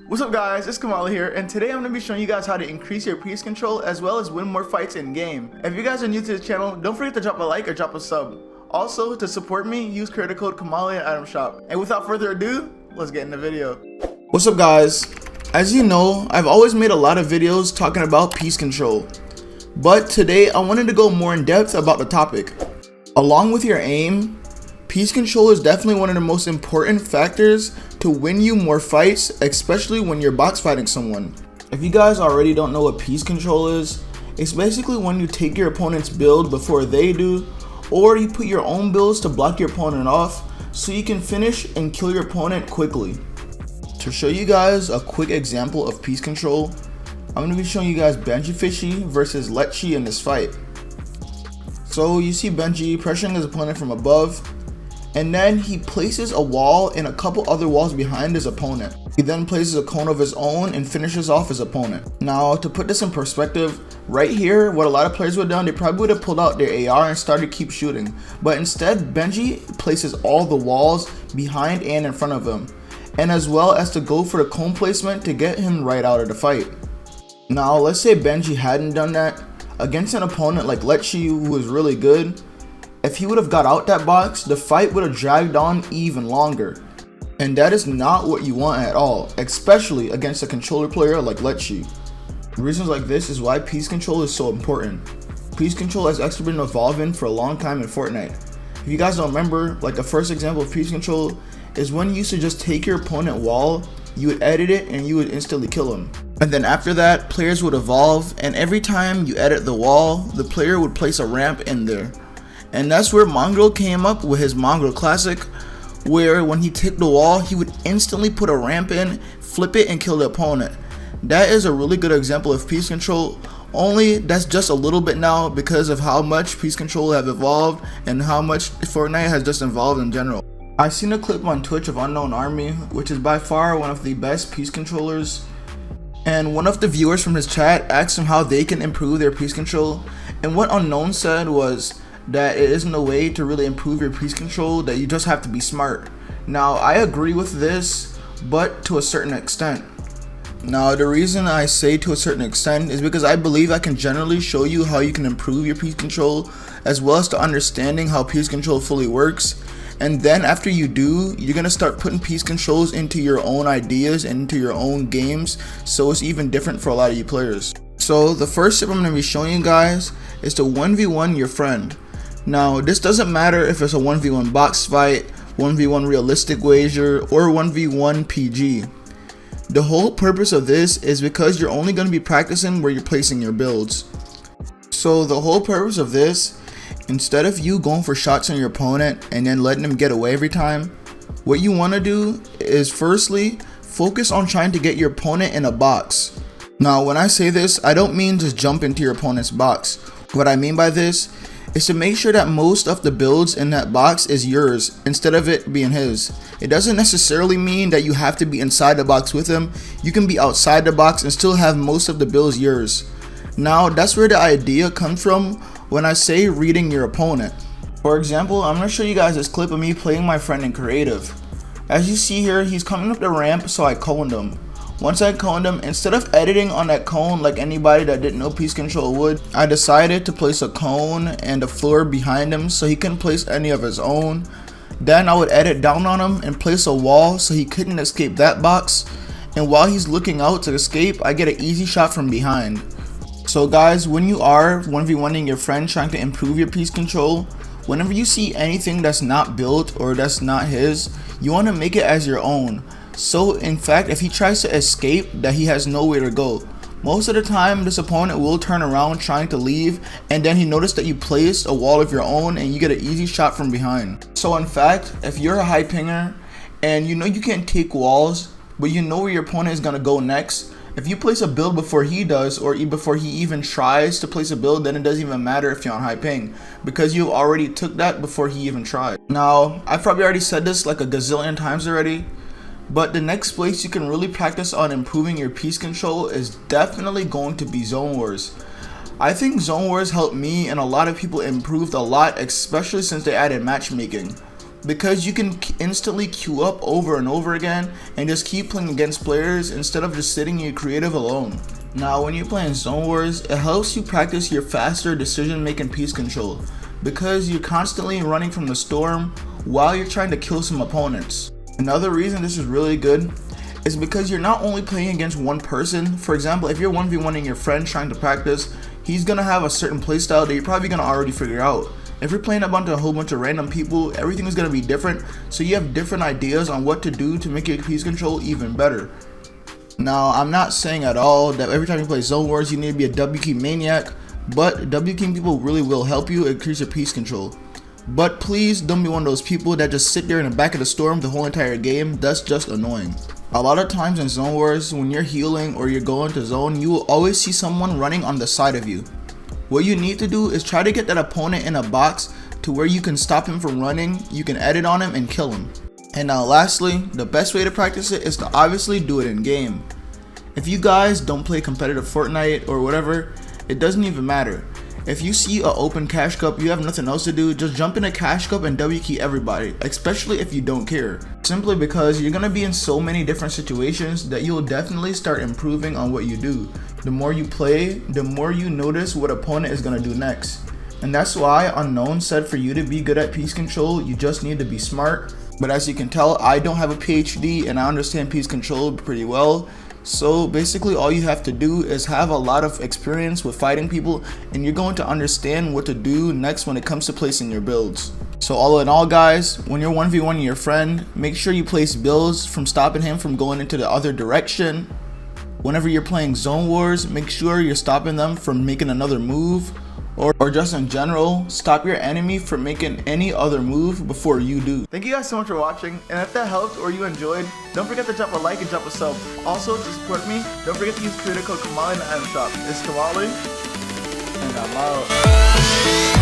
What's up guys, it's Kamahley here, and today I'm going to be showing you guys how to increase your piece control as well as win more fights in game. If you guys are new to this channel, don't forget to drop a like or drop a sub. Also, to support me, use creator code Kamahley at item shop. And without further ado, let's get in the video. What's up guys, as you know, I've always made a lot of videos talking about piece control. But today I wanted to go more in depth about the topic. Along with your aim, piece control is definitely one of the most important factors to win you more fights, especially when you're box fighting someone. If you guys already don't know what piece control is, it's basically when you take your opponent's build before they do, or you put your own builds to block your opponent off so you can finish and kill your opponent quickly. To show you guys a quick example of piece control, I'm going to be showing you guys benjyfishy versus Ryxen in this fight. So you see Benji pressuring his opponent from above, and then he places a wall and a couple other walls behind his opponent. He then places a cone of his own and finishes off his opponent. Now, to put this in perspective, right here, what a lot of players would have done, they probably would have pulled out their AR and started keep shooting. But instead, Benji places all the walls behind and in front of him, and as well as to go for the cone placement to get him right out of the fight. Now, let's say Benji hadn't done that against an opponent like Ryxen, who was really good. If he would have got out that box, the fight would have dragged on even longer. And that is not what you want at all, especially against a controller player like Ryxen. Reasons like this is why piece control is so important. Piece control has actually been evolving for a long time in Fortnite. If you guys don't remember, like the first example of piece control is when you used to just take your opponent wall, you would edit it and you would instantly kill him. And then after that, players would evolve, and every time you edit the wall, the player would place a ramp in there. And that's where Mongraal came up with his Mongraal classic, where when he took the wall, he would instantly put a ramp in, flip it, and kill the opponent. That is a really good example of piece control, only that's just a little bit now because of how much piece control have evolved and how much Fortnite has just evolved in general. I seen a clip on Twitch of Unknown Army, which is by far one of the best piece controllers, and one of the viewers from his chat asked him how they can improve their piece control, and what Unknown said was that it isn't a way to really improve your piece control, that you just have to be smart. Now, I agree with this, but to a certain extent. Now, the reason I say to a certain extent is because I believe I can generally show you how you can improve your piece control, as well as to understanding how piece control fully works. And then after you do, you're gonna start putting piece controls into your own ideas and into your own games, so it's even different for a lot of you players. So the first tip I'm gonna be showing you guys is to 1v1 your friend. Now, this doesn't matter if it's a 1v1 box fight, 1v1 realistic wager, or 1v1 PG. The whole purpose of this is because you're only going to be practicing where you're placing your builds. So the whole purpose of this, instead of you going for shots on your opponent and then letting them get away every time, what you want to do is firstly focus on trying to get your opponent in a box. Now, when I say this, I don't mean just jump into your opponent's box. What I mean by this is to make sure that most of the builds in that box is yours instead of it being his. It doesn't necessarily mean that you have to be inside the box with him. You can be outside the box and still have most of the builds yours. Now, that's where the idea comes from when I say reading your opponent. For example, I'm going to show you guys this clip of me playing my friend in creative. As you see here, he's coming up the ramp, so I coned him. Once I coned him, instead of editing on that cone like anybody that didn't know piece control would, I decided to place a cone and a floor behind him so he couldn't place any of his own. Then I would edit down on him and place a wall so he couldn't escape that box. And while he's looking out to escape, I get an easy shot from behind. So guys, when you are 1v1ing your friend trying to improve your piece control, whenever you see anything that's not built or that's not his, you want to make it as your own. So in fact, if he tries to escape, that he has nowhere to go. Most of the time, this opponent will turn around trying to leave, and then he noticed that you placed a wall of your own and you get an easy shot from behind. So in fact, if you're a high pinger and you know you can't take walls, but you know where your opponent is going to go next, if you place a build before he does, or before he even tries to place a build, then it doesn't even matter if you're on high ping, because you already took that before he even tried. Now, I've probably already said this like a gazillion times already, but the next place you can really practice on improving your piece control is definitely going to be Zone Wars. I think Zone Wars helped me and a lot of people improved a lot, especially since they added matchmaking. because you can instantly queue up over and over again and just keep playing against players instead of just sitting in your creative alone. Now when you're playing Zone Wars, it helps you practice your faster decision making piece control because you're constantly running from the storm while you're trying to kill some opponents. Another reason this is really good is because you're not only playing against one person. For example, if you're 1v1ing your friend trying to practice, he's gonna have a certain playstyle that you're probably gonna already figure out. If you're playing a whole bunch of random people, everything is gonna be different, so you have different ideas on what to do to make your piece control even better. Now, I'm not saying at all that every time you play Zone Wars you need to be a W key maniac, but W keying people really will help you increase your piece control. But please don't be one of those people that just sit there in the back of the storm the whole entire game. That's just annoying. A lot of times in Zone Wars, when you're healing or you're going to zone, you will always see someone running on the side of you. What you need to do is try to get that opponent in a box to where you can stop him from running, you can edit on him and kill him. And now lastly, the best way to practice it is to obviously do it in game. If you guys don't play competitive Fortnite or whatever, it doesn't even matter. If you see an open cash cup, you have nothing else to do, just jump in a cash cup and W key everybody, especially if you don't care. Simply because you're gonna be in so many different situations that you'll definitely start improving on what you do. The more you play, the more you notice what opponent is gonna do next. And that's why Unknown said for you to be good at piece control, you just need to be smart. But as you can tell, I don't have a PhD and I understand piece control pretty well. So basically all you have to do is have a lot of experience with fighting people and you're going to understand what to do next when it comes to placing your builds. So all in all guys, when you're 1v1ing your friend, make sure you place builds from stopping him from going into the other direction. Whenever you're playing Zone Wars, make sure you're stopping them from making another move. Or just in general, stop your enemy from making any other move before you do. Thank you guys so much for watching, and if that helped or you enjoyed, don't forget to drop a like and drop a sub. Also, to support me, don't forget to use creator code Kamahley in the item shop. It's Kamahley, and I'm out.